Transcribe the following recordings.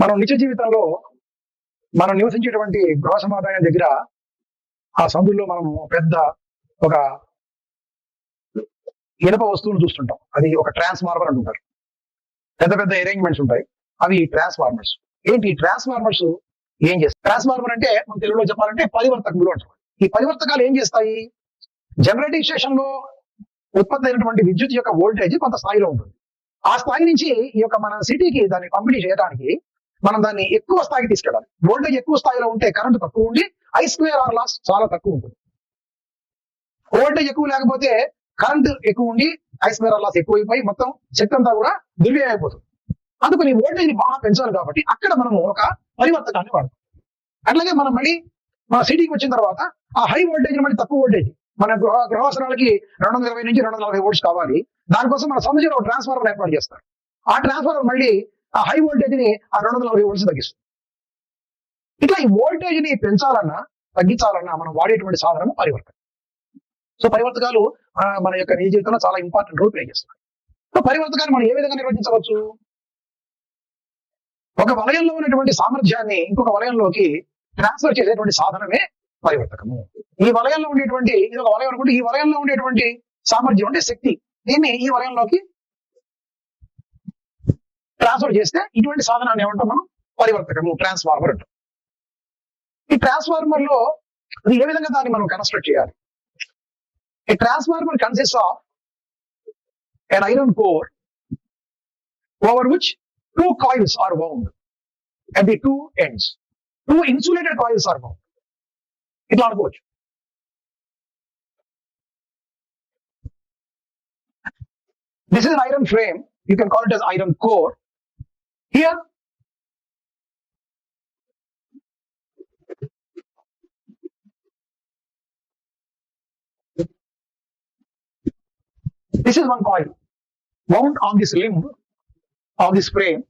మనం నిత్య జీవితంలో మనం నివసించేటువంటి గృహ సమాదాయం దగ్గర ఆ సందుల్లో మనం పెద్ద ఒక ఇనప వస్తువును చూస్తుంటాం. అది ఒక ట్రాన్స్ఫార్మర్ అంటుంటారు. పెద్ద పెద్ద అరేంజ్మెంట్స్ ఉంటాయి. అవి ట్రాన్స్ఫార్మర్స్. ఏంటి ట్రాన్స్ఫార్మర్స్ ఏం చేస్తాయి? ట్రాన్స్ఫార్మర్ అంటే మన తెలుగులో చెప్పాలంటే పరివర్తకములు అంటారు. ఈ పరివర్తకాలు ఏం చేస్తాయి? జనరేటింగ్ స్టేషన్ లో ఉత్పత్తి అయినటువంటి విద్యుత్ యొక్క వోల్టేజ్ కొంత స్థాయిలో ఉంటుంది. ఆ స్థాయి నుంచి ఈ యొక్క మన సిటీకి దాన్ని పంపిణీ చేయడానికి మనం దాన్ని ఎక్కువ స్థాయికి తీసుకెళ్ళాలి. వోల్టేజ్ ఎక్కువ స్థాయిలో ఉంటే కరెంట్ తక్కువ ఉండి I2R లాస్ చాలా తక్కువ ఉంటుంది. వోల్టేజ్ ఎక్కువ లేకపోతే కరెంట్ ఎక్కువ ఉండి I2R లాస్ ఎక్కువైపోయి మొత్తం శక్తి అంతా కూడా దుర్వ్యయం అయిపోతుంది. అందుకని వోల్టేజ్ ని బాగా పెంచాలి కాబట్టి అక్కడ మనము ఒక పరివర్తకాన్ని వాడతాం. అట్లాగే మనం మళ్ళీ మన సిటీకి వచ్చిన తర్వాత ఆ హై వోల్టేజ్ మళ్ళీ తక్కువ వోల్టేజ్ మన గృహవసరాలకి 220 నుంచి 240 వోల్ట్స్ కావాలి. దానికోసం మన సముద్రంలో ట్రాన్స్ఫార్మర్ ఏర్పాటు చేస్తారు. ఆ ట్రాన్స్ఫార్మర్ మళ్ళీ ఆ హై వోల్టేజ్ ని ఆ 240 వోల్ట్స్ తగ్గిస్తుంది. ఇట్లా ఈ వోల్టేజ్ ని పెంచాలన్నా తగ్గించాలన్నా మనం వాడేటువంటి సాధనం పరివర్తకం. సో పరివర్తకాలు మన యొక్క నిజ జీవితంలో చాలా ఇంపార్టెంట్ రోల్ ప్లే చేస్తాయి. సో పరివర్తకాన్ని మనం ఏ విధంగా నిర్వహించవచ్చు? ఒక వలయంలో ఉన్నటువంటి సామర్థ్యాన్ని ఇంకొక వలయంలోకి ట్రాన్స్ఫర్ చేసేటువంటి సాధనమే పరివర్తకము. ఈ వలయంలో ఉండేటువంటి ఇది ఒక వలయం అనుకుంటే ఈ వలయంలో ఉండేటువంటి సామర్థ్యం అంటే శక్తి, దీన్ని ఈ వలయంలోకి ట్రాన్స్ఫర్ చేస్తే ఇటువంటి సాధనాన్ని ఏమంటాం మనం? పరివర్తకము, ట్రాన్స్ఫార్మర్ అంటాం. ఈ ట్రాన్స్ఫార్మర్ లో అది ఏ విధంగా దాన్ని మనం కన్స్ట్రక్ట్ చేయాలి? A transformer consists of an iron core over which two coils are wound at the two ends. Two insulated coils are wound. Itla అనుకోవచ్చు. This is an iron frame. You can call it as iron core. Here, this is one coil wound on this limb of this frame.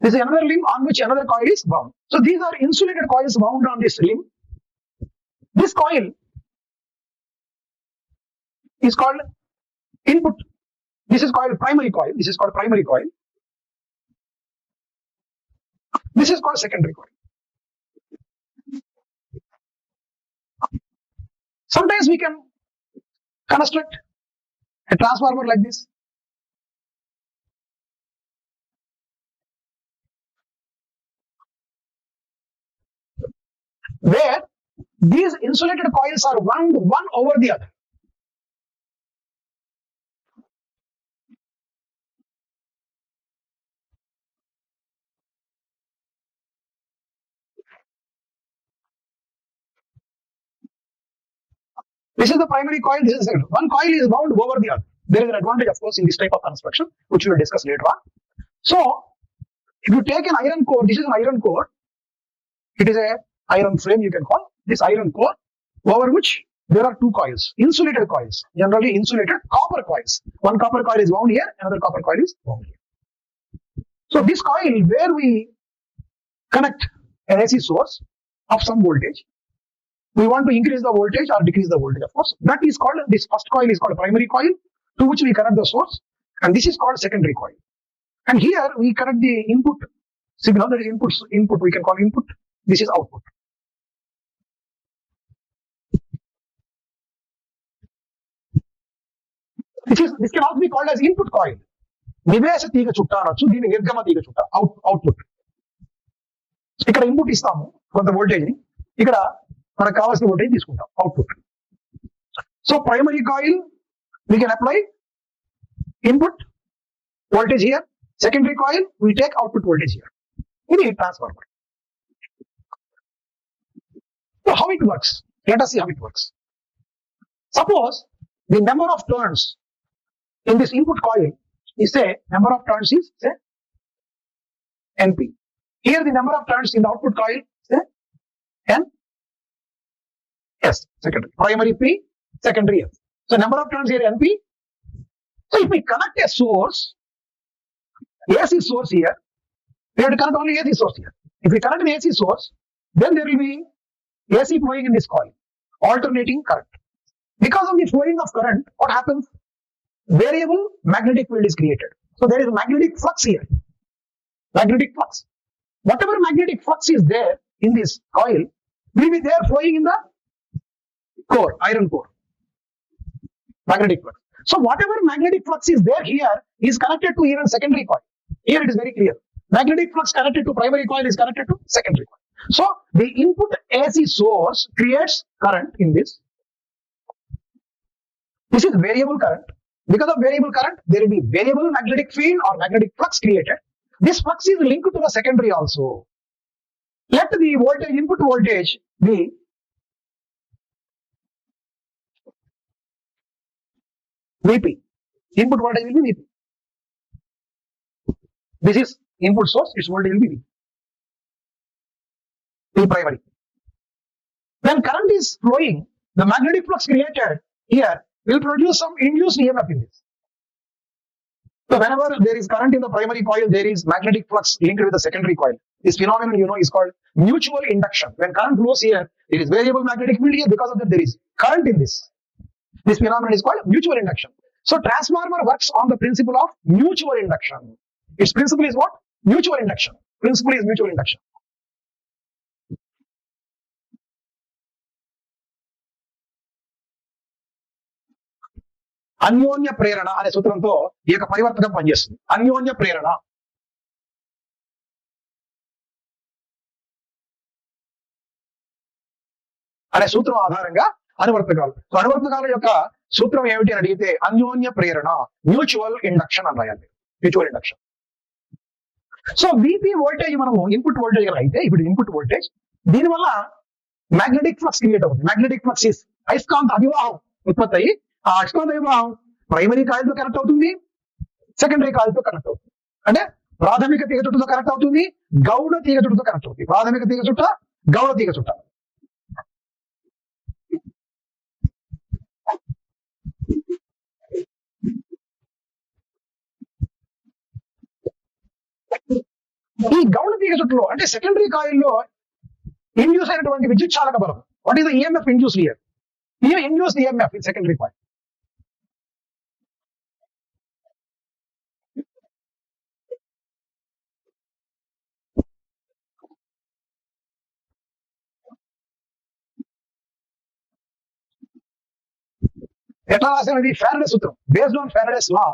This is another limb on which another coil is wound. So these are insulated coils wound on this limb. This coil is called input. This is called primary coil. This is called primary coil. This is called secondary coil. Sometimes we can construct a transformer like this. Where these insulated coils are wound one over the other. This is the primary coil, this is the secondary. One coil is wound over the other. There is an advantage, of course, in this type of construction, which we will discuss later on. So, if you take an iron core, this is an iron core. It is a iron frame, you can call this iron core, over which there are two coils, insulated coils, generally insulated copper coils. One copper coil is wound here, another copper coil is wound here. So, this coil, where we connect an AC source of some voltage, we want to increase the voltage or decrease the voltage, of course. That is called, this first coil is called a primary coil, to which we connect the source, and this is called secondary coil. And here we connect the input signal, that is input we can call input, this is output. This can also be called as input coil. నివేశ తీగ చుట్ట అనొచ్చు, దీన్ని నిర్గమ తీగ చుట్ట, output. ఇక్కడ input ఇస్తాము కొంత voltage ని, ఇక్కడ మనకు కావాల్సిన వోల్టేజ్ తీసుకుంటాం, output. So primary coil we can apply input voltage here, secondary coil we take output voltage here. ఇది transformer. So how it works? Let us see how it works. Suppose the number of turns in this input coil is, say, number of turns is, say, NP. Here the number of turns in the output coil, say, N. S, secondary. Primary P, secondary S. So number of turns here NP. So if we connect a source, AC source here, we have to connect only AC source here. If we connect an AC source, then there will be AC flowing in this coil, alternating current. Because of the flowing of current, what happens? Variable magnetic field is created. So there is a magnetic flux here. Magnetic flux. Whatever magnetic flux is there in this coil will be there flowing in the core, iron core. Magnetic flux. So whatever magnetic flux is there here is connected to even secondary coil. Here it is very clear. Magnetic flux connected to primary coil is connected to secondary coil. So the input AC source creates current in this. This is variable current. Because of variable current, there will be variable magnetic field or magnetic flux created. This flux is linked to the secondary also. Let the voltage, input voltage be Vp. Input voltage will be Vp. This is input source, its voltage will be Vp. P primary. When current is flowing, the magnetic flux created here will produce some induced EMF in this. So whenever there is current in the primary coil, there is magnetic flux linked with the secondary coil. This phenomenon, is called mutual induction. When current flows here, there is variable magnetic field here. Because of that, there is current in this. This phenomenon is called mutual induction. So transformer works on the principle of mutual induction. Its principle is what? Mutual induction. Principle is mutual induction. అన్యోన్య ప్రేరణ అనే సూత్రంతో ఈ యొక్క పరివర్తకం పనిచేస్తుంది. అన్యోన్య ప్రేరణ అనే సూత్రం ఆధారంగా అనువర్తకాలు. So అనువర్తకాల యొక్క సూత్రం ఏమిటి అని అడిగితే అన్యోన్య ప్రేరణ, మ్యూచువల్ ఇండక్షన్ అని రాయాలి. Mutual induction. So VP voltage మనము ఇన్పుట్ వోల్టేజ్ అయితే ఇప్పుడు ఇన్పుట్ వోల్టేజ్ దీనివల్ల మ్యాగ్నెటిక్ ఫ్లక్స్ క్రియేట్ అవుతుంది. మ్యాగ్నెటిక్ ఫ్లక్స్ ఇస్ అయస్కాంత అభివాహం ఉత్పత్తి అయ్యి ఆ అయస్కాంత అభివాహం ప్రైమరీ కాయిల్ తో కనెక్ట్ అవుతుంది, సెకండరీ కాయిల్ తో కనెక్ట్ అవుతుంది. అంటే ప్రాథమిక తీగ చుట్టతో కనెక్ట్ అవుతుంది, గౌణ తీగ చుట్టతో కనెక్ట్ అవుతుంది. ప్రాథమిక తీగ చుట్ట, గౌణ తీగ చుట్ట. ఈ గౌణ తీగ చుట్టలో అంటే సెకండరీ కాయిల్లో ఇండ్యూస్ అయినటువంటి విద్యుత్ చాలక బలం. What is the EMF induce here? Here induced EMF in secondary coil. ఎట్లా రాసినది? ఫారడే సూత్రం. Based on Faraday's law.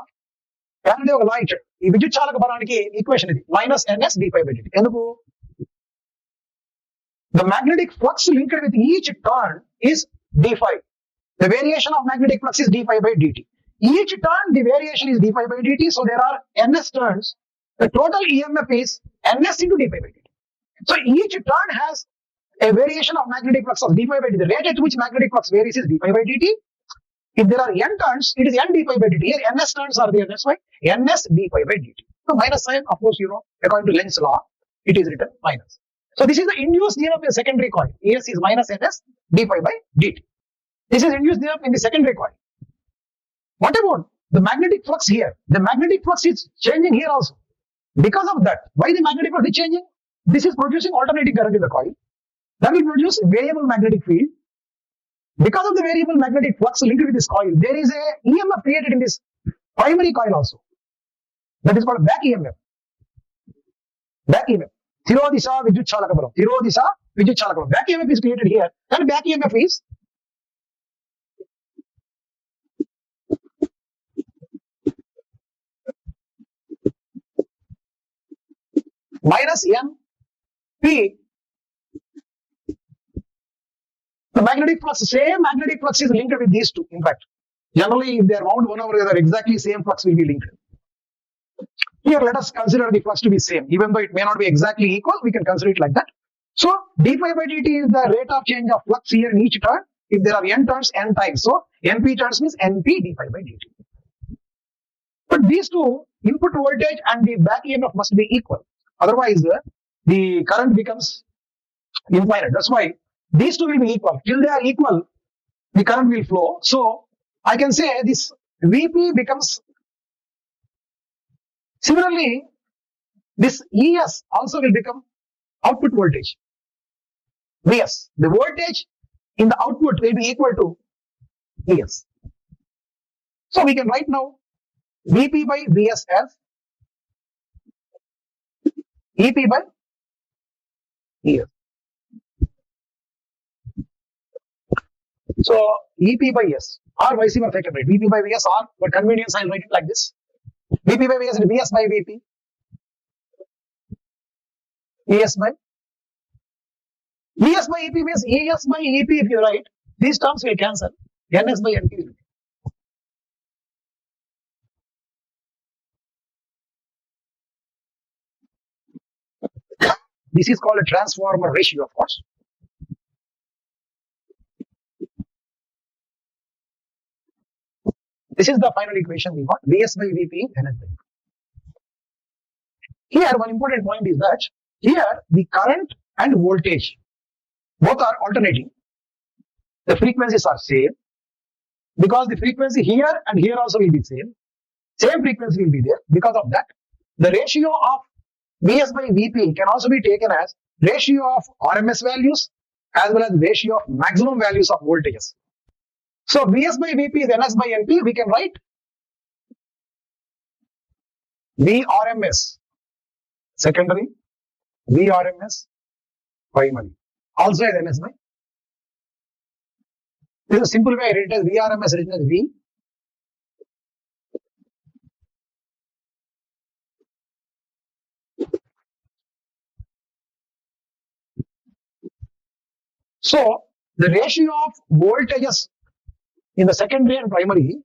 Faraday ఒక లా ఇచ్చాడు. ఈ విద్యుత్ చాలక బలానికి ఈక్వేషన్ ఇది -ns d∅dt. ఎందుకు? The magnetic flux linked with each turn is d∅. The variation of magnetic flux is d∅dt. Each turn, the variation is d∅dt. So there are ns turns. The total EMF is ns into d∅dt. So each turn has a variation of magnetic flux of d∅dt. The rate at which magnetic flux varies is d∅dt. If there are n turns, it is n d∅dt. Here ns turns are there. That's why ns d∅dt. So minus sign, of course, according to Lenz's law, it is written minus. So this is the induced EMF in secondary coil. ES is minus ns d∅dt. This is induced EMF in the secondary coil. What about the magnetic flux here? The magnetic flux is changing here also. Because of that, why the magnetic flux is changing? This is producing alternating current in the coil. That will produce variable magnetic field. Because of the variable magnetic flux linked with this coil, there is a EMF created in this primary coil also. That is called back EMF. Back EMF. Thirodisha vidyut chalaka balam. Thirodisha vidyut chalaka balam. Back EMF is created here. And back EMF is minus N P. The magnetic flux, same magnetic flux is linked with these two. In fact, generally, if they are wound one over the other, exactly same flux will be linked. Here, let us consider the flux to be same. Even though it may not be exactly equal, we can consider it like that. So, d∅dt is the rate of change of flux here in each turn. If there are n turns, n times. So, np turns means np d∅dt. But these two, input voltage and the back EMF must be equal. Otherwise, the current becomes infinite. That's why these two will be equal. Till they are equal, the current will flow. So, I can say this Vp becomes, similarly, this ES also will become output voltage. Vs. The voltage in the output will be equal to Vs. So we can write now Vp by Vs as Ep by Es. So Ep by S or vice versa I can write Vp by Vs, or for convenience I'll write it like this. Vp by Vs is Vs by Vp. Es by Ep means Es by Ep. If you write, these terms will cancel. Ns by Np will be. This is called a transformer ratio, of course. This is the final equation we got. Vs by Vp, Ns by Vp. Here, one important point is that here the current and voltage both are alternating. The frequencies are same because the frequency here and here also will be same. Same frequency will be there. Because of that, the ratio of Vs by Vp can also be taken as ratio of RMS values as well as ratio of maximum values of voltages. So Vs by Vp is Ns by Np. We can write Vrms secondary, Vrms primary, also as Ns by. This is a simple way I write it as Vrms written as V. So the ratio of voltages in the secondary and primary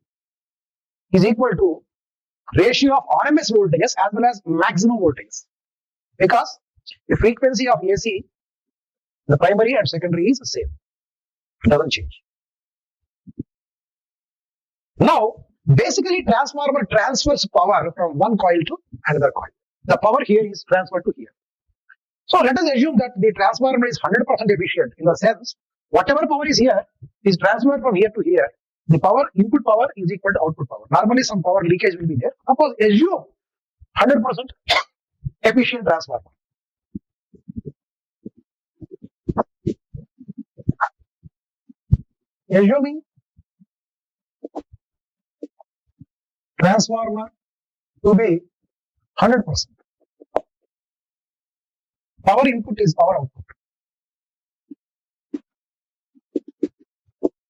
is equal to ratio of RMS voltages as well as maximum voltages, because the frequency of AC, the primary and secondary is the same. It doesn't change. Now, basically transformer transfers power from one coil to another coil. The power here is transferred to here. So let us assume that the transformer is 100% efficient in the sense whatever power is here is transferred from here to here. The power, input power is equal to output power. Normally some power leakage will be there. Suppose assume 100% efficient transformer. Assuming transformer to be 100%. Power input is power output.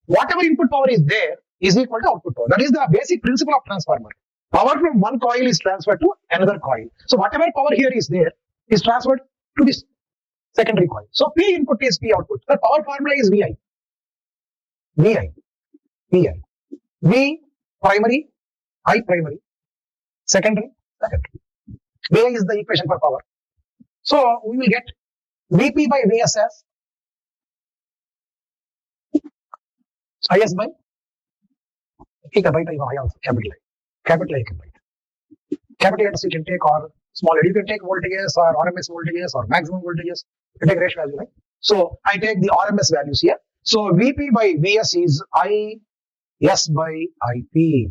Whatever input power is there is equal to output power. That is the basic principle of transformer. Power from one coil is transferred to another coil. So whatever power here is there is transferred to this secondary coil. So P input is P output. The power formula is VI. VI. VI. V primary, I primary, secondary, secondary. VI is the equation for power. So we will get Vp by Vs as Is by, you can write I also, capital I. Capital I you can write. Capital letters you can take, or small letter. You can take voltages or RMS voltages or maximum voltages. You take ratio value, right? So I take the RMS values here. So Vp by Vs is Is by Ip.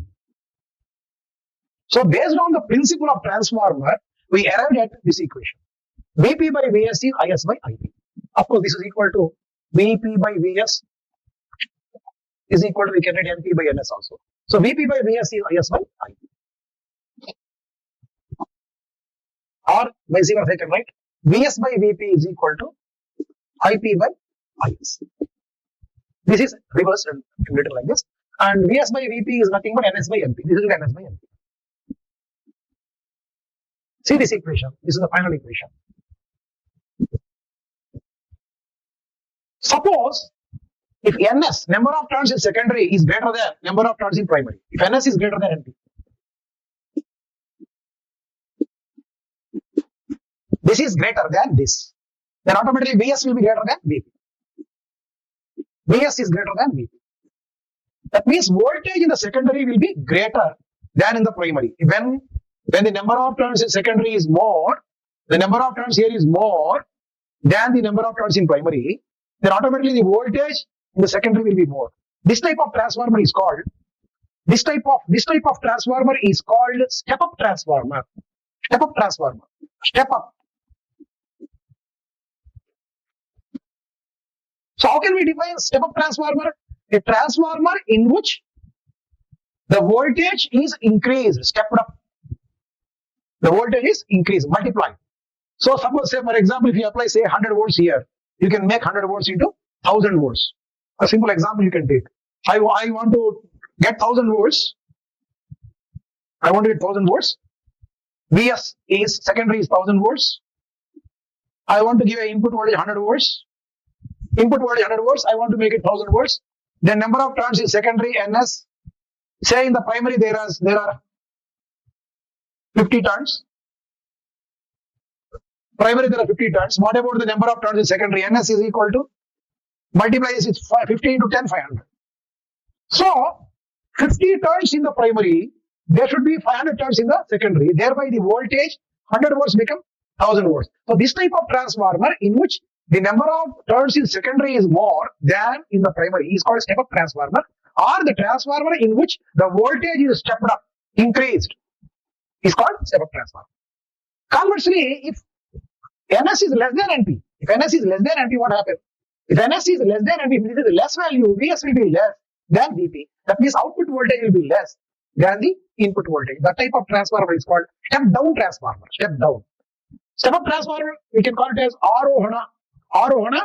So based on the principle of transformer, we arrived at this equation. Vp by Vs is Is by Ip. Of course, this is equal to Vp by Vs is equal to, we can write Np by Ns also. So Vp by Vs is Is by Ip. Or vice versa I can write Vs by Vp is equal to Ip by Is. This is reversed and written like this. And Vs by Vp is nothing but Ns by Np. This is Ns by Np. See this equation. This is the final equation. Suppose if Ns, number of turns in secondary, is greater than number of turns in primary. If Ns is greater than Np. This is greater than this. Then automatically Vs will be greater than Vp. Vs is greater than Vp. That means voltage in the secondary will be greater than in the primary. When the number of turns in secondary is more, the number of turns here is more than the number of turns in primary, then automatically the voltage in the secondary will be more. This type of transformer is called, this type of transformer is called step-up transformer. Step-up transformer. Step-up. So how can we define step-up transformer? A transformer in which the voltage is increased, stepped up. The voltage is increased, multiplied. So suppose, say for example, if you apply say 100 volts here, you can make 100 volts into 1000 volts. A simple example you can take. I want to get 1000 volts. I want to get 1000 volts. Vs is secondary is 1000 volts. I want to give an input voltage 100 volts. Input voltage 100 volts. I want to make it 1000 volts. The number of turns is secondary ns. Say in the primary there are 50 turns. Primary there are 50 turns. What about the number of turns in secondary? Ns is equal to, multiply this with 50 into 10, 500. So 50 turns in the primary, there should be 500 turns in the secondary. Thereby the voltage 100 volts become 1000 volts. So this type of transformer in which the number of turns in secondary is more than in the primary is called step-up transformer, or the transformer in which the voltage is stepped up, increased, is called step-up transformer. Conversely, if Ns is less than Np, if Ns is less than Np, what happens? If Ns is less than Np, if it is less value, Vs will be less than Vp. That means output voltage will be less than the input voltage. That type of transformer is called step-down transformer. Step down. Step-up transformer, we can call it as Arohana. Arohana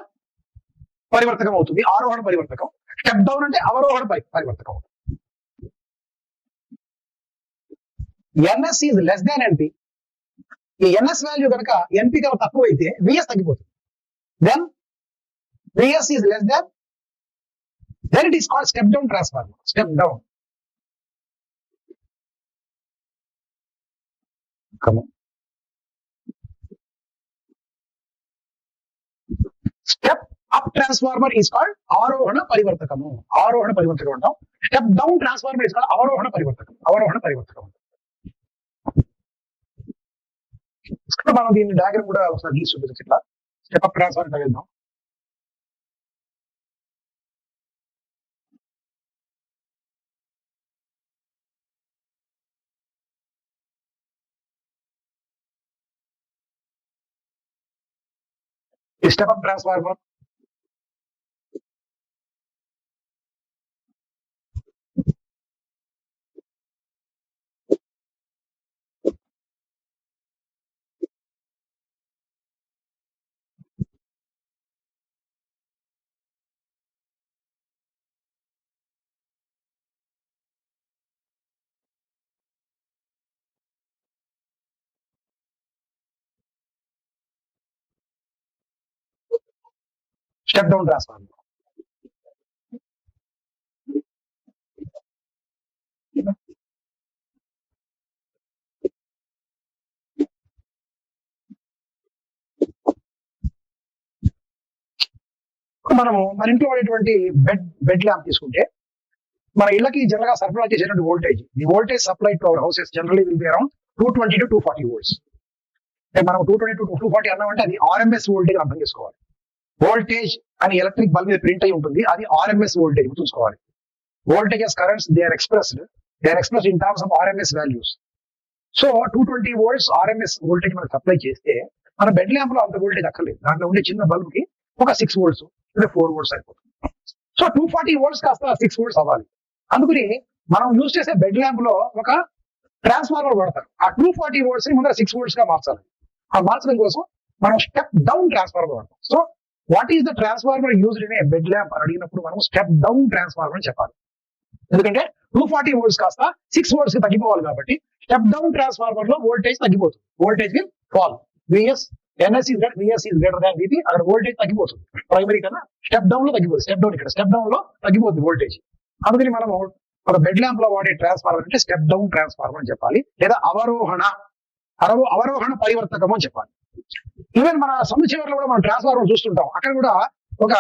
పరివర్తకం అవుతుంది. ఆరోహణ పరివర్తకం. Step down అంటే అవరోహణ పరివర్తకం. Ns is less than Np. ఈ Ns value కనుక Np కన్నా తక్కువ అయితే Vs తగ్గిపోతుంది. Then Vs is less than, then it is called step down transformer. Step down. Come on. Step up transformer is called ఆరోహణ పరివర్తకము. ఆరోహణ పరివర్తకం అంటాం. Step down transformer is called అవరోహణ పరివర్తకం. అవరోహణ పరివర్తకం. మనం దీన్ని డయాగ్రామ్ కూడా ఒకసారి గీసి చూపించచ్చు. ఇట్లా స్టెప్ అప్ ట్రాన్స్ఫార్మర్ వెళ్దాం. Step up transformer step down transformer. మనము మన ఇంట్లో వాడేటువంటి బెడ్ ల్యాంప్ తీసుకుంటే మన ఇళ్ళకి జనరల్ గా సరఫరా చేసేటువంటి voltage, the voltage supply to our houses generally will be around 220 to 240 volts. మనం 220 to 240 అన్నామంటే అది ఆర్ఎంఎస్ వోల్టేజ్ అర్థం చేసుకోవాలి. వోల్టేజ్ అని ఎలక్ట్రిక్ బల్బ్ మీద ప్రింట్ అయి ఉంటుంది, అది ఆర్ఎంఎస్ వోల్టేజ్ చూసుకోవాలి. Voltages currents they are expressed in terms of RMS values. So 220 volts RMS voltage మనకు సప్లై చేస్తే మన బెడ్ ల్యాంప్ లో అంత వోల్టేజ్ అక్కర్లేదు. దాంట్లో ఉండే చిన్న బల్బ్ కి ఒక 6 volts లేదా 4 volts అయిపోతుంది. సో 240 volts కాస్త 6 volts అవ్వాలి. అందుకని మనం యూజ్ చేసే బెడ్ ల్యాంప్ లో ఒక ట్రాన్స్ఫార్మర్ వాడతారు. ఆ 240 volts ని ముందర 6 volts గా మార్చాలి. ఆ మార్చడం కోసం మనం స్టెప్ డౌన్ ట్రాన్స్ఫార్మర్ వాడతాం. So what is the transformer used in a bed lamp అని అడిగినప్పుడు మనం స్టెప్ డౌన్ ట్రాన్స్ఫార్మర్ అని చెప్పాలి. ఎందుకంటే 240 volts కాస్త 6 volts కి తగ్గిపోవాలి కాబట్టి స్టెప్ డౌన్ ట్రాన్స్ఫార్మర్ లో వోల్టేజ్ తగ్గిపోతుంది. Voltage will fall. Ns is greater than Vp. అక్కడ వోల్టేజ్ తగ్గిపోతుంది. ప్రైమరీ కన్నా స్టెప్ డౌన్ లో తగ్గిపోతుంది. స్టెప్ డౌన్ ఇక్కడ స్టెప్ డౌన్ లో తగ్గిపోతుంది వోల్టేజ్. అందుకని మనం ఒక బెడ్ ల్యాంప్ లో వాడే ట్రాన్స్ఫార్మర్ అంటే స్టెప్ డౌన్ ట్రాన్స్ఫార్మర్ అని చెప్పాలి, లేదా అవరోహణ పరివర్తకం అని చెప్పాలి. ఈవెన్ మన సముద్ర చివరిలో కూడా మనం ట్రాన్స్ఫార్మర్ చూస్తుంటాం. అక్కడ కూడా ఒక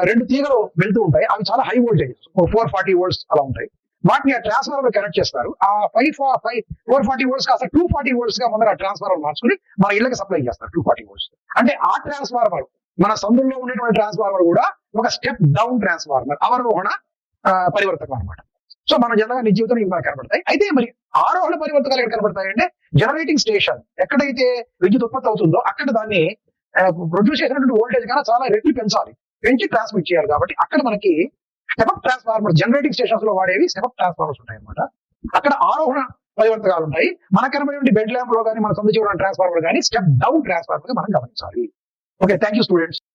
2 తీగలు వెళ్తూ ఉంటాయి. అవి చాలా హై వోల్టేజ్, 440 volts అలా ఉంటాయి. వాటిని ఆ ట్రాన్స్ఫార్మర్ కనెక్ట్ చేస్తారు. ఆ 440 volts కాస్త 240 volts గా ముందర ట్రాన్స్ఫార్మర్ మార్చుకుని మన ఇళ్ళకి సప్లై చేస్తారు. 240 volts అంటే ఆ ట్రాన్స్ఫార్మర్ మన సందుల్లో ఉండేటువంటి ట్రాన్స్ఫార్మర్ కూడా ఒక స్టెప్ డౌన్ ట్రాన్స్ఫార్మర్, అవరోహణ పరివర్తకం అనమాట. సో మన జనరల్గా నిజ జీవితంలో ఇవి మనకు కనబడతాయి. అయితే మరి ఆరోహణ పరివర్తకాలు ఎక్కడ కనబడతాయి అంటే జనరేటింగ్ స్టేషన్ ఎక్కడైతే విద్యుత్ ఉత్పత్తి అవుతుందో అక్కడ దాన్ని ప్రొడ్యూస్ చేసినటువంటి వోల్టేజ్ కన్నా చాలా రెట్లు పెంచాలి. పెంచి ట్రాన్స్మిట్ చేయాలి. కాబట్టి అక్కడ మనకి స్టెప్ ట్రాన్స్ఫార్మర్ జనరేటింగ్ స్టేషన్స్ లో వాడేవి స్టెప్ ట్రాన్స్ఫార్మర్స్ ఉంటాయి అనమాట. అక్కడ ఆరోహణ పరివర్తకాలు ఉంటాయి. మన కనబడి బెడ్ ల్యాంప్ లో కానీ మన సొంత జీవన ట్రాన్స్ఫార్మర్ కానీ స్టెప్ డౌన్ ట్రాన్స్ఫార్మర్ మనం గమనించాలి. Okay, thank you students.